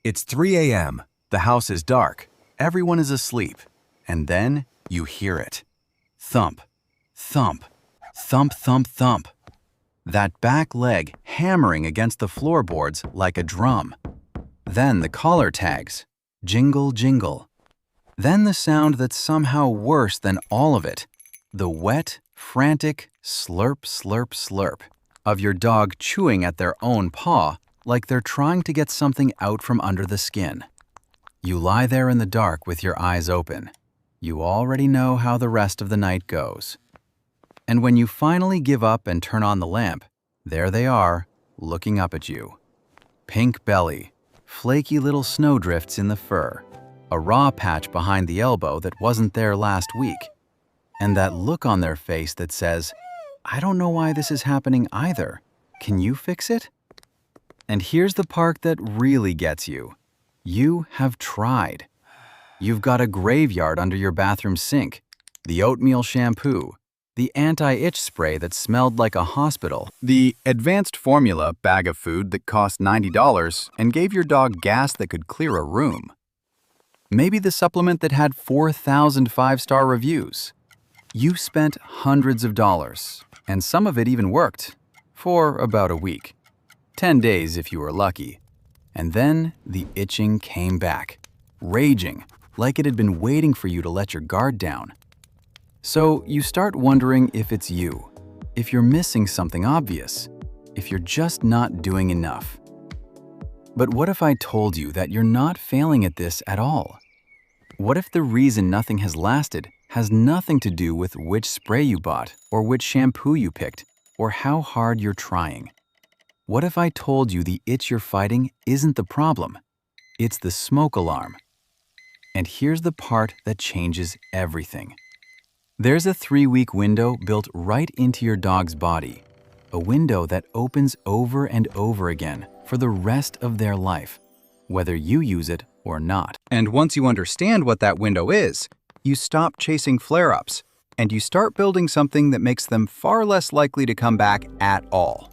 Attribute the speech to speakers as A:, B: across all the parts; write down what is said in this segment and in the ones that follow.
A: It's 3 a.m. The house is dark. Everyone is asleep. And then you hear it. Thump, thump, thump, thump, thump. That back leg hammering against the floorboards like a drum. Then the collar tags. Jingle, jingle. Then the sound that's somehow worse than all of it. The wet, frantic slurp, slurp, slurp of your dog chewing at their own paw like they're trying to get something out from under the skin. You lie there in the dark with your eyes open. You already know how the rest of the night goes. And when you finally give up and turn on the lamp, there they are, looking up at you. Pink belly, flaky little snowdrifts in the fur, a raw patch behind the elbow that wasn't there last week, and that look on their face that says, "I don't know why this is happening either. Can you fix it?" And here's the part that really gets you. You have tried. You've got a graveyard under your bathroom sink, the oatmeal shampoo, the anti-itch spray that smelled like a hospital, the advanced formula bag of food that cost $90 and gave your dog gas that could clear a room. Maybe the supplement that had 4,000 five-star reviews. You spent hundreds of dollars, and some of it even worked, for about a week. 10 days if you were lucky. And then the itching came back, raging, like it had been waiting for you to let your guard down. So you start wondering if it's you, if you're missing something obvious, if you're just not doing enough. But what if I told you that you're not failing at this at all? What if the reason nothing has lasted has nothing to do with which spray you bought, or which shampoo you picked, or how hard you're trying? What if I told you the itch you're fighting isn't the problem? It's the smoke alarm. And here's the part that changes everything. There's a 3-week window built right into your dog's body, a window that opens over and over again for the rest of their life, whether you use it or not. And once you understand what that window is, you stop chasing flare-ups, and you start building something that makes them far less likely to come back at all.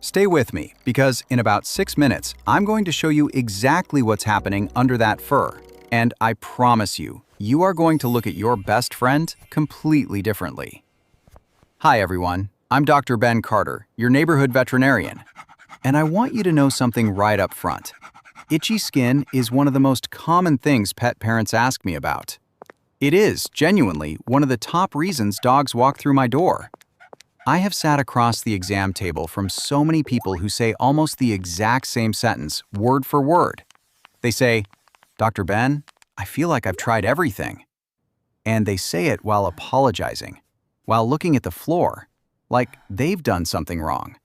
A: Stay with me, because in about 6 minutes, I'm going to show you exactly what's happening under that fur. And I promise you, you are going to look at your best friend completely differently. Hi everyone, I'm Dr. Ben Carter, your neighborhood veterinarian. And I want you to know something right up front. Itchy skin is one of the most common things pet parents ask me about. It is, genuinely, one of the top reasons dogs walk through my door. I have sat across the exam table from so many people who say almost the exact same sentence, word for word. They say, "Dr. Ben, I feel like I've tried everything." And they say it while apologizing, while looking at the floor, like they've done something wrong.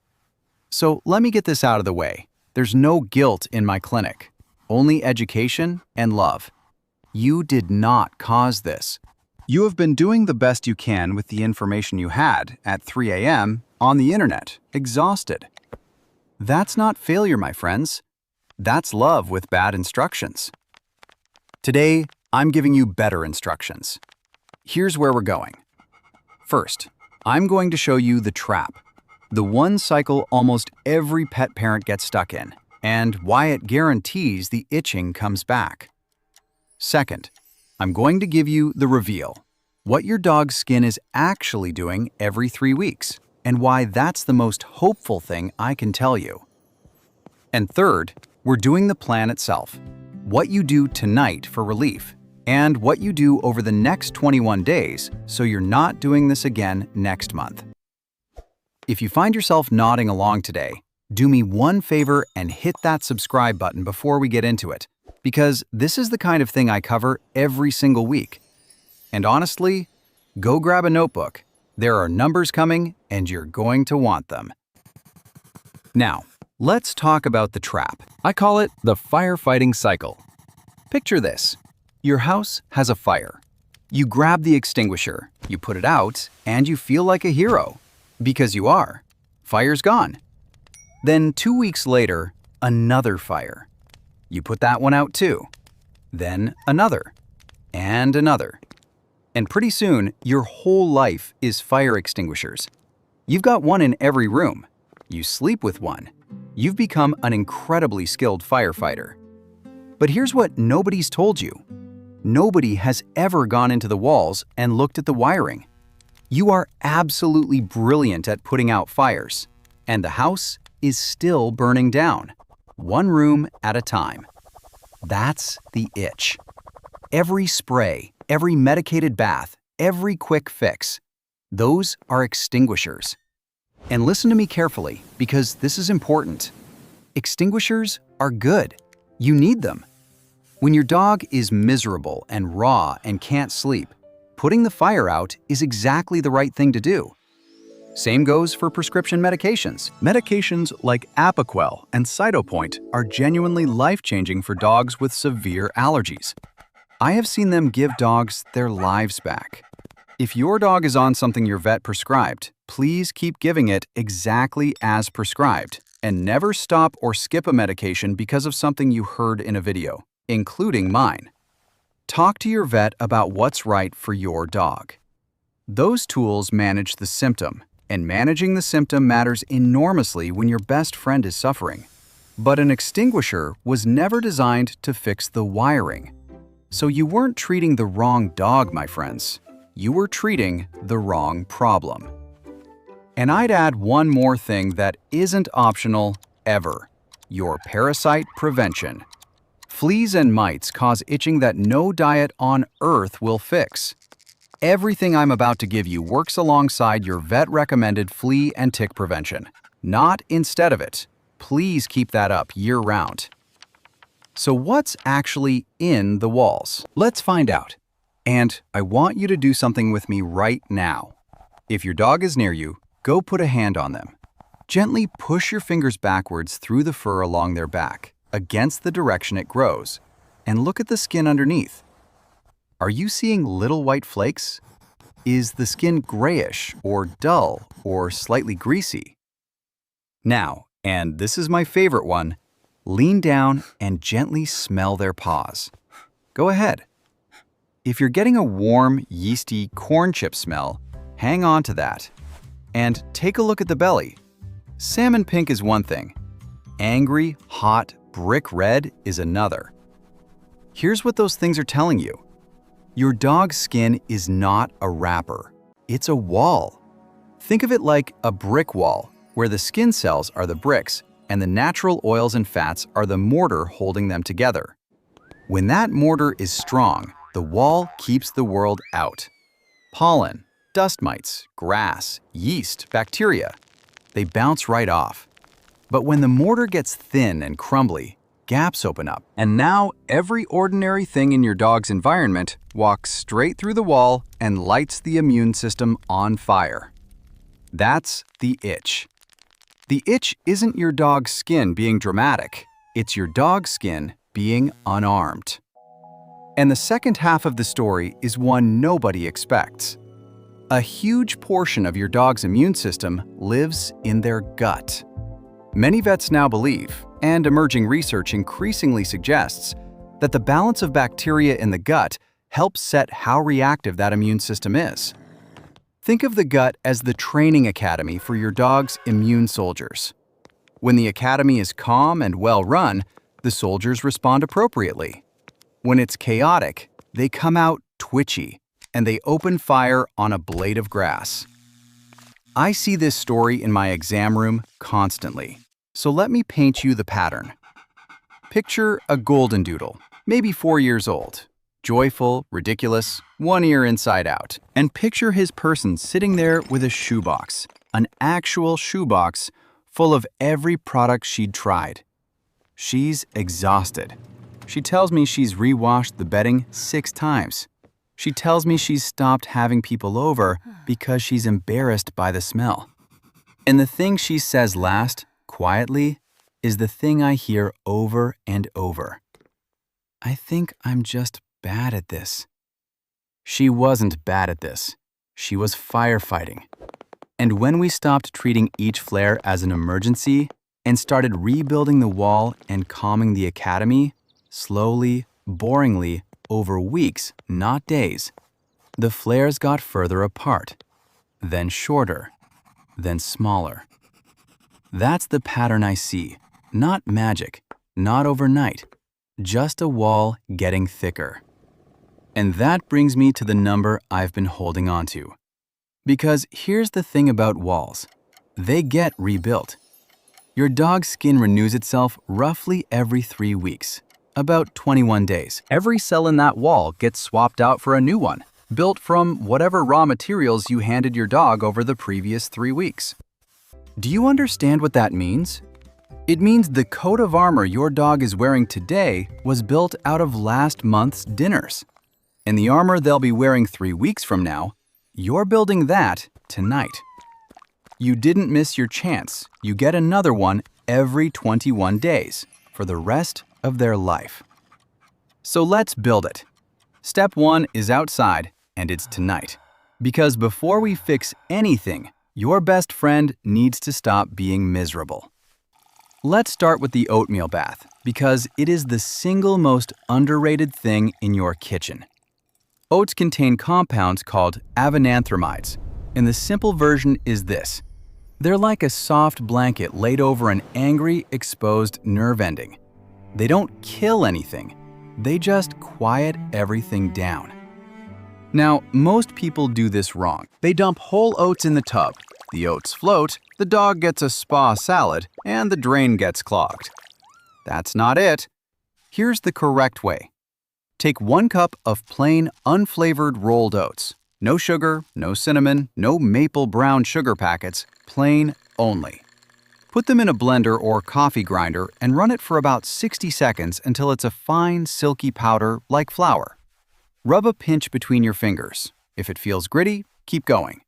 A: So let me get this out of the way. There's no guilt in my clinic, only education and love. You did not cause this. You have been doing the best you can with the information you had at 3 a.m. on the internet, exhausted. That's not failure, my friends. That's love with bad instructions. Today, I'm giving you better instructions. Here's where we're going. First, I'm going to show you the trap, the one cycle almost every pet parent gets stuck in, and why it guarantees the itching comes back. Second, I'm going to give you the reveal, what your dog's skin is actually doing every 3 weeks, and why that's the most hopeful thing I can tell you. And third, we're doing the plan itself, what you do tonight for relief, and what you do over the next 21 days so you're not doing this again next month. If you find yourself nodding along today, do me one favor and hit that subscribe button before we get into it, because this is the kind of thing I cover every single week. And honestly, go grab a notebook. There are numbers coming, and you're going to want them. Now, let's talk about the trap. I call it the firefighting cycle. Picture this. Your house has a fire. You grab the extinguisher, you put it out, and you feel like a hero. Because you are. Fire's gone. Then 2 weeks later, another fire. You put that one out too. Then another. And another. And pretty soon, your whole life is fire extinguishers. You've got one in every room. You sleep with one. You've become an incredibly skilled firefighter. But here's what nobody's told you. Nobody has ever gone into the walls and looked at the wiring. You are absolutely brilliant at putting out fires, and the house is still burning down, one room at a time. That's the itch. Every spray, every medicated bath, every quick fix, those are extinguishers. And listen to me carefully, because this is important. Extinguishers are good. You need them. When your dog is miserable and raw and can't sleep, putting the fire out is exactly the right thing to do. Same goes for prescription medications. Medications like Apoquel and Cytopoint are genuinely life-changing for dogs with severe allergies. I have seen them give dogs their lives back. If your dog is on something your vet prescribed, please keep giving it exactly as prescribed, and never stop or skip a medication because of something you heard in a video, including mine. Talk to your vet about what's right for your dog. Those tools manage the symptom, and managing the symptom matters enormously when your best friend is suffering. But an extinguisher was never designed to fix the wiring. So you weren't treating the wrong dog, my friends. You were treating the wrong problem. And I'd add one more thing that isn't optional ever: your parasite prevention. Fleas and mites cause itching that no diet on earth will fix. Everything I'm about to give you works alongside your vet-recommended flea and tick prevention, not instead of it. Please keep that up year-round. So what's actually in the walls? Let's find out. And I want you to do something with me right now. If your dog is near you, go put a hand on them. Gently push your fingers backwards through the fur along their back, against the direction it grows, and look at the skin underneath. Are you seeing little white flakes? Is the skin grayish or dull or slightly greasy? Now, and this is my favorite one, lean down and gently smell their paws. Go ahead. If you're getting a warm, yeasty corn chip smell, hang on to that. And take a look at the belly. Salmon pink is one thing. Angry, hot, brick red is another. Here's what those things are telling you. Your dog's skin is not a wrapper. It's a wall. Think of it like a brick wall, where the skin cells are the bricks and the natural oils and fats are the mortar holding them together. When that mortar is strong, the wall keeps the world out. Pollen, dust mites, grass, yeast, bacteria, they bounce right off. But when the mortar gets thin and crumbly, gaps open up. And now every ordinary thing in your dog's environment walks straight through the wall and lights the immune system on fire. That's the itch. The itch isn't your dog's skin being dramatic. It's your dog's skin being unarmed. And the second half of the story is one nobody expects. A huge portion of your dog's immune system lives in their gut. Many vets now believe, and emerging research increasingly suggests, that the balance of bacteria in the gut helps set how reactive that immune system is. Think of the gut as the training academy for your dog's immune soldiers. When the academy is calm and well run, the soldiers respond appropriately. When it's chaotic, they come out twitchy, and they open fire on a blade of grass. I see this story in my exam room constantly, so let me paint you the pattern. Picture a golden doodle, maybe 4 years old, joyful, ridiculous, one ear inside out. And picture his person sitting there with a shoebox, an actual shoebox full of every product she'd tried. She's exhausted. She tells me she's rewashed the bedding 6 times. She tells me she's stopped having people over because she's embarrassed by the smell. And the thing she says last, quietly, is the thing I hear over and over. I think I'm just bad at this. She wasn't bad at this. She was firefighting. And when we stopped treating each flare as an emergency and started rebuilding the wall and calming the academy, slowly, boringly, over weeks, not days, the flares got further apart, then shorter, then smaller. That's the pattern I see. Not magic, not overnight, just a wall getting thicker. And that brings me to the number I've been holding on to. Because here's the thing about walls. They get rebuilt. Your dog's skin renews itself roughly every 3 weeks, about 21 days. Every cell in that wall gets swapped out for a new one, built from whatever raw materials you handed your dog over the previous 3 weeks. Do you understand what that means? It means the coat of armor your dog is wearing today was built out of last month's dinners. And the armor they'll be wearing 3 weeks from now, you're building that tonight. You didn't miss your chance. You get another one every 21 days for the rest of their life. So let's build it. Step 1 is outside, and it's tonight. Because before we fix anything, your best friend needs to stop being miserable. Let's start with the oatmeal bath, because it is the single most underrated thing in your kitchen. Oats contain compounds called avenanthramides, and the simple version is this. They're like a soft blanket laid over an angry, exposed nerve ending. They don't kill anything, they just quiet everything down. Now, most people do this wrong. They dump whole oats in the tub, the oats float, the dog gets a spa salad, and the drain gets clogged. That's not it. Here's the correct way. Take 1 cup of plain, unflavored rolled oats. No sugar, no cinnamon, no maple brown sugar packets, plain only. Put them in a blender or coffee grinder and run it for about 60 seconds until it's a fine, silky powder like flour. Rub a pinch between your fingers. If it feels gritty, keep going.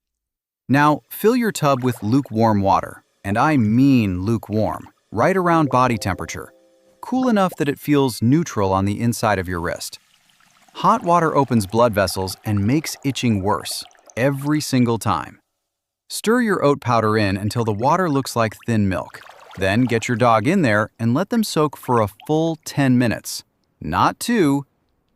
A: Now, fill your tub with lukewarm water, and I mean lukewarm, right around body temperature, cool enough that it feels neutral on the inside of your wrist. Hot water opens blood vessels and makes itching worse, every single time. Stir your oat powder in until the water looks like thin milk. Then get your dog in there and let them soak for a full 10 minutes. Not 2,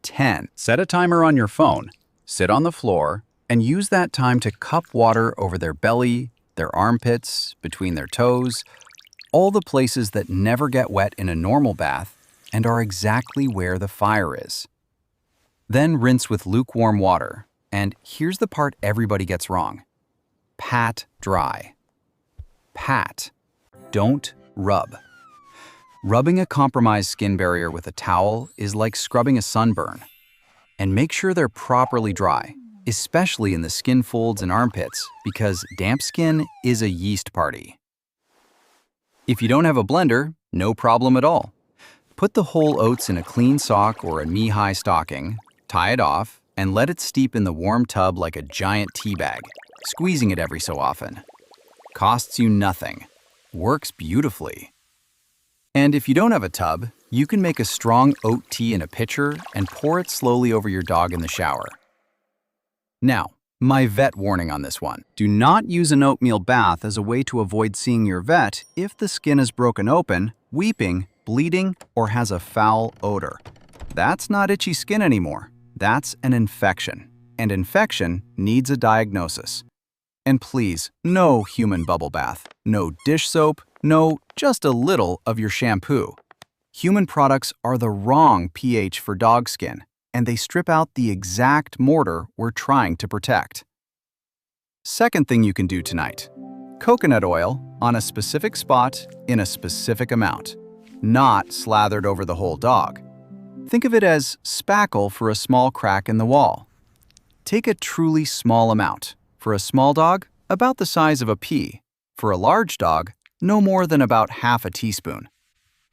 A: 10. Set a timer on your phone, sit on the floor, and use that time to cup water over their belly, their armpits, between their toes, all the places that never get wet in a normal bath and are exactly where the fire is. Then rinse with lukewarm water, and here's the part everybody gets wrong. Pat dry. Pat. Don't rub. Rubbing a compromised skin barrier with a towel is like scrubbing a sunburn. And make sure they're properly dry, especially in the skin folds and armpits, because damp skin is a yeast party. If you don't have a blender, no problem at all. Put the whole oats in a clean sock or a knee-high stocking, tie it off, and let it steep in the warm tub like a giant tea bag, squeezing it every so often. Costs you nothing. Works beautifully. And if you don't have a tub, you can make a strong oat tea in a pitcher and pour it slowly over your dog in the shower. Now, my vet warning on this one. Do not use an oatmeal bath as a way to avoid seeing your vet if the skin is broken open, weeping, bleeding, or has a foul odor. That's not itchy skin anymore. That's an infection. And infection needs a diagnosis. And please, no human bubble bath, no dish soap, no just a little of your shampoo. Human products are the wrong pH for dog skin, and they strip out the exact mortar we're trying to protect. Second thing you can do tonight. Coconut oil on a specific spot in a specific amount, not slathered over the whole dog. Think of it as spackle for a small crack in the wall. Take a truly small amount. For a small dog, about the size of a pea. For a large dog, no more than about half a teaspoon.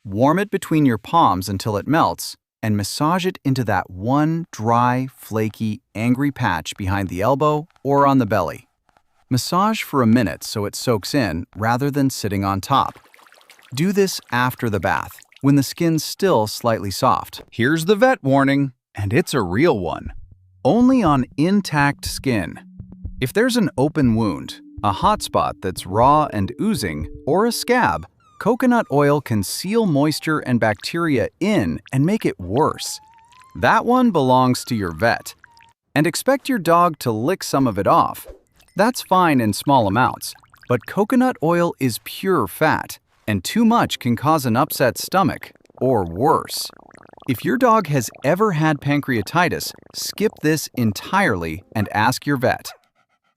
A: Warm it between your palms until it melts, and massage it into that one dry, flaky, angry patch behind the elbow or on the belly. Massage for a minute so it soaks in rather than sitting on top. Do this after the bath, when the skin's still slightly soft. Here's the vet warning, and it's a real one. Only on intact skin. If there's an open wound, a hot spot that's raw and oozing, or a scab, coconut oil can seal moisture and bacteria in and make it worse. That one belongs to your vet. And expect your dog to lick some of it off. That's fine in small amounts, but coconut oil is pure fat, and too much can cause an upset stomach, or worse. If your dog has ever had pancreatitis, skip this entirely and ask your vet.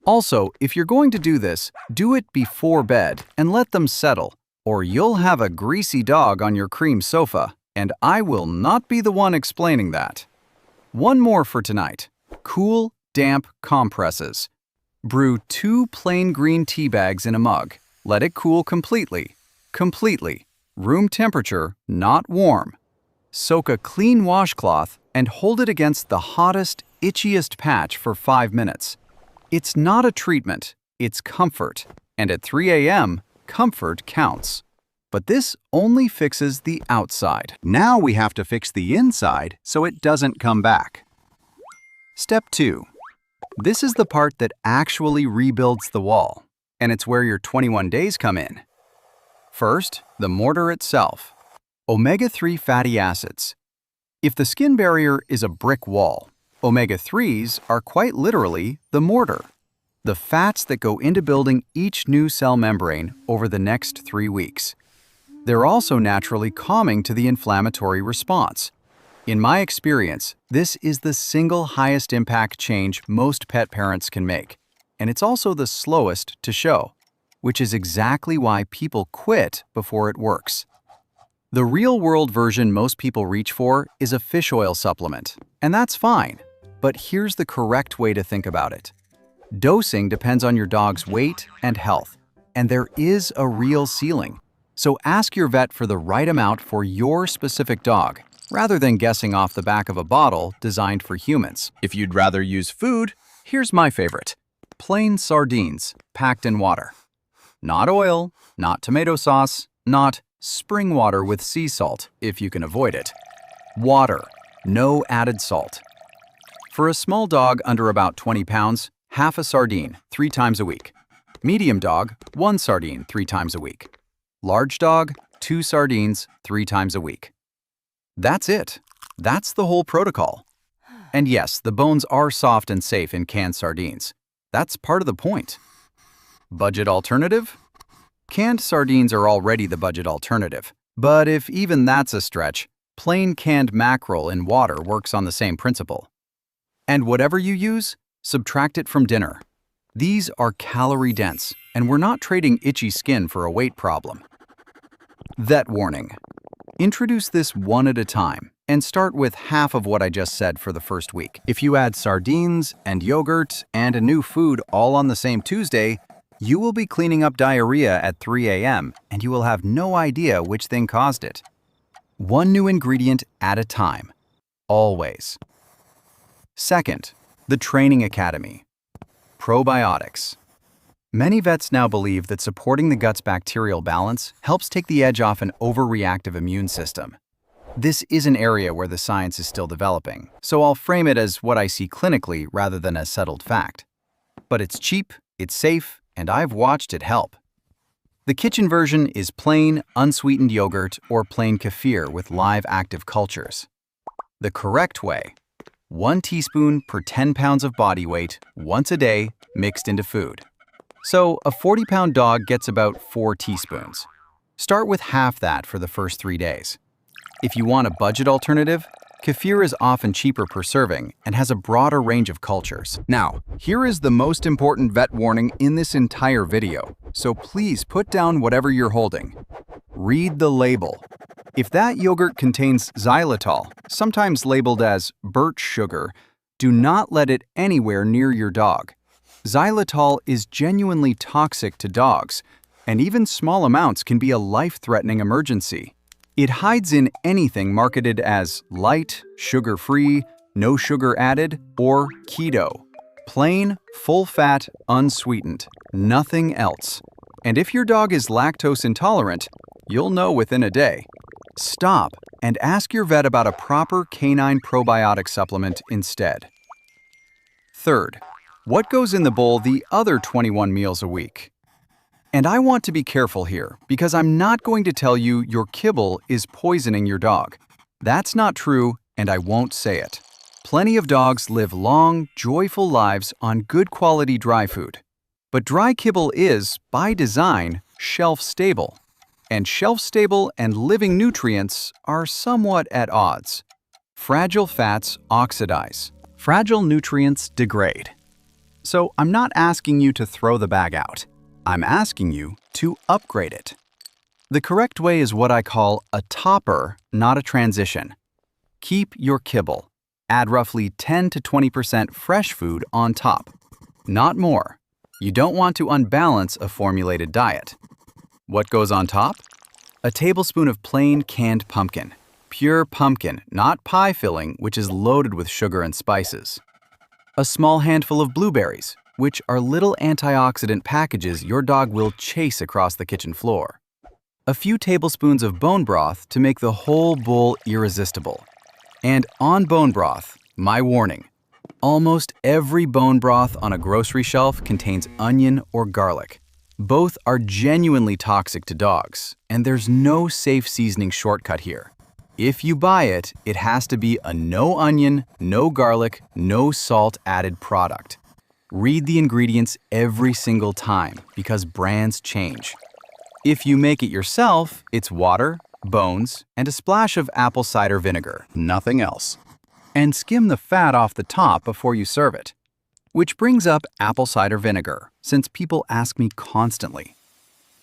A: Also, if you're going to do this, do it before bed and let them settle, or you'll have a greasy dog on your cream sofa, and I will not be the one explaining that. One more for tonight. Cool, damp compresses. Brew 2 plain green tea bags in a mug. Let it cool completely. Completely. Room temperature, not warm. Soak a clean washcloth and hold it against the hottest, itchiest patch for 5 minutes. It's not a treatment, it's comfort. And at 3 a.m., comfort counts. But this only fixes the outside. Now we have to fix the inside so it doesn't come back. Step 2. This is the part that actually rebuilds the wall, and it's where your 21 days come in. First, the mortar itself. Omega-3 fatty acids. If the skin barrier is a brick wall, omega-3s are quite literally the mortar, the fats that go into building each new cell membrane over the next 3 weeks. They're also naturally calming to the inflammatory response. In my experience, this is the single highest impact change most pet parents can make, and it's also the slowest to show, which is exactly why people quit before it works. The real-world version most people reach for is a fish oil supplement, and that's fine, but here's the correct way to think about it. Dosing depends on your dog's weight and health, and there is a real ceiling. So ask your vet for the right amount for your specific dog, rather than guessing off the back of a bottle designed for humans. If you'd rather use food, here's my favorite. Plain sardines, packed in water. Not oil, not tomato sauce, not spring water with sea salt, if you can avoid it. Water, no added salt. For a small dog under about 20 pounds, half a sardine 3 times a week. Medium dog, 1 sardine 3 times a week. Large dog, 2 sardines 3 times a week. That's it. That's the whole protocol. And yes, the bones are soft and safe in canned sardines. That's part of the point. Budget alternative? Canned sardines are already the budget alternative. But if even that's a stretch, plain canned mackerel in water works on the same principle. And whatever you use, subtract it from dinner. These are calorie-dense, and we're not trading itchy skin for a weight problem. Vet warning. Introduce this one at a time, and start with half of what I just said for the first week. If you add sardines and yogurt and a new food all on the same Tuesday, you will be cleaning up diarrhea at 3 a.m., and you will have no idea which thing caused it. One new ingredient at a time. Always. Second, the Training Academy. Probiotics. Many vets now believe that supporting the gut's bacterial balance helps take the edge off an overreactive immune system. This is an area where the science is still developing, so I'll frame it as what I see clinically rather than as settled fact. But it's cheap, it's safe, and I've watched it help. The kitchen version is plain, unsweetened yogurt or plain kefir with live active cultures. The correct way: 1 teaspoon per 10 pounds of body weight, once a day, mixed into food. So a 40-pound dog gets about 4 teaspoons. Start with half that for the first 3 days. If you want a budget alternative, kefir is often cheaper per serving and has a broader range of cultures. Now, here is the most important vet warning in this entire video, so please put down whatever you're holding. Read the label. If that yogurt contains xylitol, sometimes labeled as birch sugar, do not let it anywhere near your dog. Xylitol is genuinely toxic to dogs, and even small amounts can be a life-threatening emergency. It hides in anything marketed as light, sugar-free, no sugar added, or keto. Plain, full-fat, unsweetened. Nothing else. And if your dog is lactose intolerant, you'll know within a day. Stop and ask your vet about a proper canine probiotic supplement instead. Third, what goes in the bowl the other 21 meals a week? And I want to be careful here because I'm not going to tell you your kibble is poisoning your dog. That's not true, and I won't say it. Plenty of dogs live long, joyful lives on good quality dry food. But dry kibble is, by design, shelf-stable. And shelf-stable and living nutrients are somewhat at odds. Fragile fats oxidize. Fragile nutrients degrade. So I'm not asking you to throw the bag out. I'm asking you to upgrade it. The correct way is what I call a topper, not a transition. Keep your kibble. Add roughly 10 to 20% fresh food on top. Not more. You don't want to unbalance a formulated diet. What goes on top? A tablespoon of plain canned pumpkin. Pure pumpkin, not pie filling, which is loaded with sugar and spices. A small handful of blueberries, which are little antioxidant packages your dog will chase across the kitchen floor. A few tablespoons of bone broth to make the whole bowl irresistible. And on bone broth, my warning. Almost every bone broth on a grocery shelf contains onion or garlic. Both are genuinely toxic to dogs, and there's no safe seasoning shortcut here. If you buy it, it has to be a no onion, no garlic, no salt added product. Read the ingredients every single time because brands change. If you make it yourself, it's water, bones, and a splash of apple cider vinegar, nothing else. And skim the fat off the top before you serve it. Which brings up apple cider vinegar, since people ask me constantly.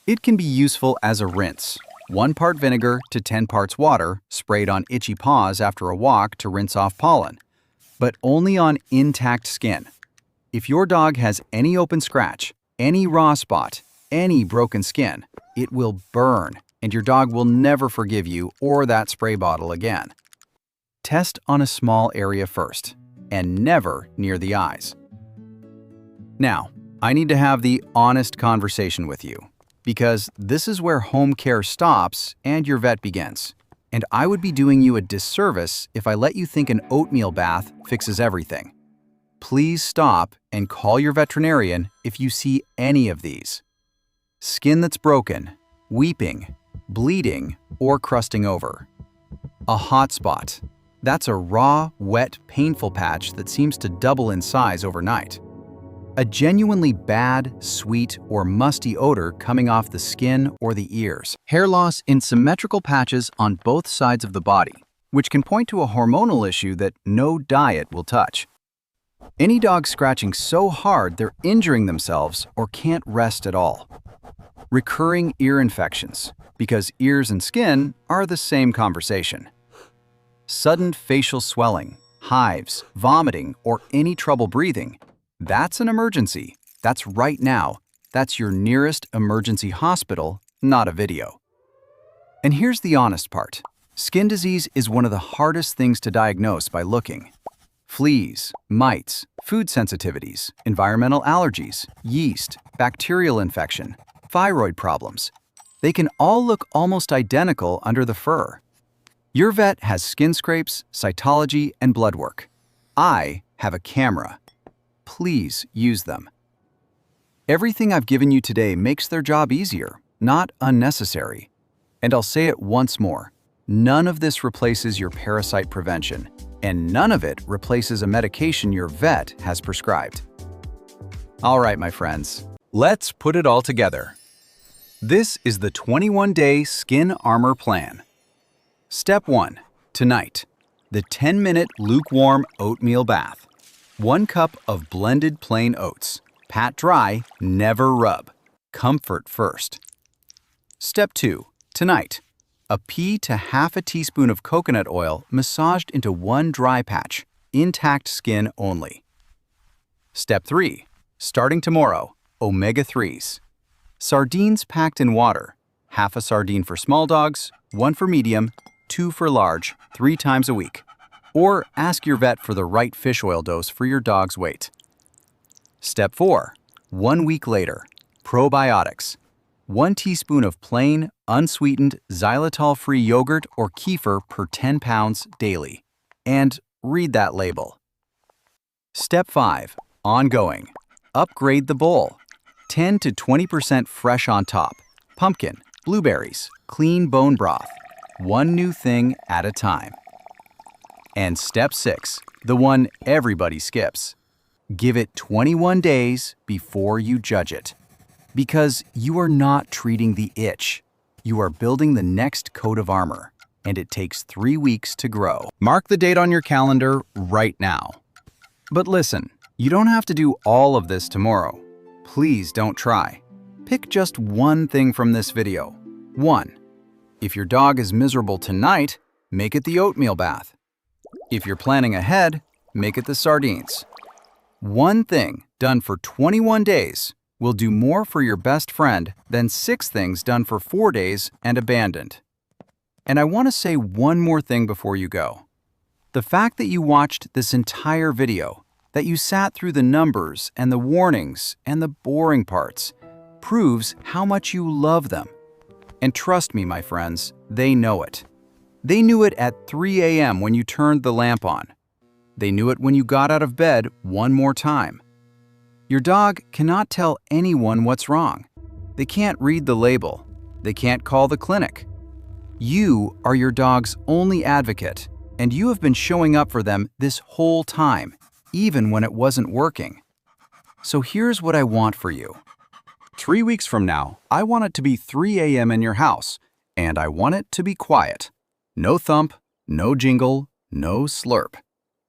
A: It can be useful as a rinse. 1 part vinegar to 10 parts water, sprayed on itchy paws after a walk to rinse off pollen, but only on intact skin. If your dog has any open scratch, any raw spot, any broken skin, it will burn, and your dog will never forgive you or that spray bottle again. Test on a small area first, and never near the eyes. Now, I need to have the honest conversation with you, because this is where home care stops and your vet begins. And I would be doing you a disservice if I let you think an oatmeal bath fixes everything. Please stop and call your veterinarian if you see any of these. Skin that's broken, weeping, bleeding, or crusting over. A hot spot. That's a raw, wet, painful patch that seems to double in size overnight. A genuinely bad, sweet, or musty odor coming off the skin or the ears. Hair loss in symmetrical patches on both sides of the body, which can point to a hormonal issue that no diet will touch. Any dog scratching so hard they're injuring themselves or can't rest at all. Recurring ear infections, because ears and skin are the same conversation. Sudden facial swelling, hives, vomiting, or any trouble breathing. That's an emergency. That's right now. That's your nearest emergency hospital, not a video. And here's the honest part. Skin disease is one of the hardest things to diagnose by looking. Fleas, mites, food sensitivities, environmental allergies, yeast, bacterial infection, thyroid problems. They can all look almost identical under the fur. Your vet has skin scrapes, cytology, and blood work. I have a camera. Please use them. Everything I've given you today makes their job easier, not unnecessary. And I'll say it once more. None of this replaces your parasite prevention, and none of it replaces a medication your vet has prescribed. All right, my friends, let's put it all together. This is the 21-day Skin Armor Plan. Step 1. Tonight, the 10-minute lukewarm oatmeal bath. 1 cup of blended plain oats. Pat dry, never rub. Comfort first. Step 2. Tonight, a pea to half a teaspoon of coconut oil massaged into 1 dry patch, intact skin only. Step 3. Starting tomorrow, omega-3s. Sardines packed in water. Half a sardine for small dogs, 1 for medium, 2 for large, 3 times a week. Or ask your vet for the right fish oil dose for your dog's weight. Step 4. 1 week later, probiotics. 1 teaspoon of plain, unsweetened, xylitol-free yogurt or kefir per 10 pounds daily. And read that label. Step 5. Ongoing. Upgrade the bowl. 10 to 20% fresh on top. Pumpkin, blueberries, clean bone broth. 1 new thing at a time. And step 6, the one everybody skips. Give it 21 days before you judge it. Because you are not treating the itch. You are building the next coat of armor. and it takes 3 weeks to grow. Mark the date on your calendar right now. But listen, you don't have to do all of this tomorrow. Please don't try. Pick just one thing from this video. 1. If your dog is miserable tonight, make it the oatmeal bath. If you're planning ahead, make it the sardines. One thing done for 21 days will do more for your best friend than 6 things done for 4 days and abandoned. And I want to say one more thing before you go. The fact that you watched this entire video, that you sat through the numbers and the warnings and the boring parts, proves how much you love them. And trust me, my friends, they know it. They knew it at 3 a.m. when you turned the lamp on. They knew it when you got out of bed one more time. Your dog cannot tell anyone what's wrong. They can't read the label. They can't call the clinic. You are your dog's only advocate, and you have been showing up for them this whole time, even when it wasn't working. So here's what I want for you. 3 weeks from now, I want it to be 3 a.m. in your house, and I want it to be quiet. No thump, no jingle, no slurp.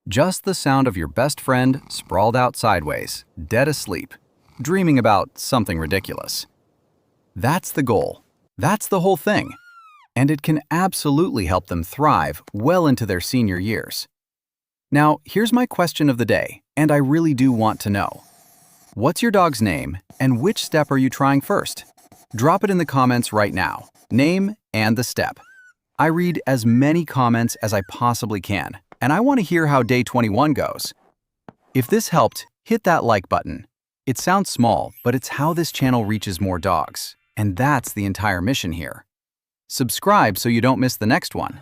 A: Just the sound of your best friend sprawled out sideways, dead asleep, dreaming about something ridiculous. That's the goal. That's the whole thing. And it can absolutely help them thrive well into their senior years. Now, here's my question of the day, and I really do want to know. What's your dog's name, and which step are you trying first? Drop it in the comments right now, name and the step. I read as many comments as I possibly can, and I want to hear how day 21 goes. If this helped, hit that like button. It sounds small, but it's how this channel reaches more dogs, and that's the entire mission here. Subscribe so you don't miss the next one.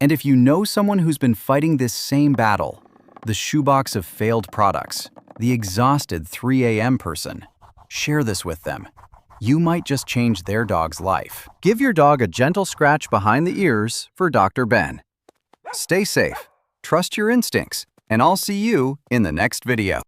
A: And if you know someone who's been fighting this same battle, the shoebox of failed products, the exhausted 3 a.m. person, share this with them. You might just change their dog's life. Give your dog a gentle scratch behind the ears for Dr. Ben. Stay safe, trust your instincts, and I'll see you in the next video.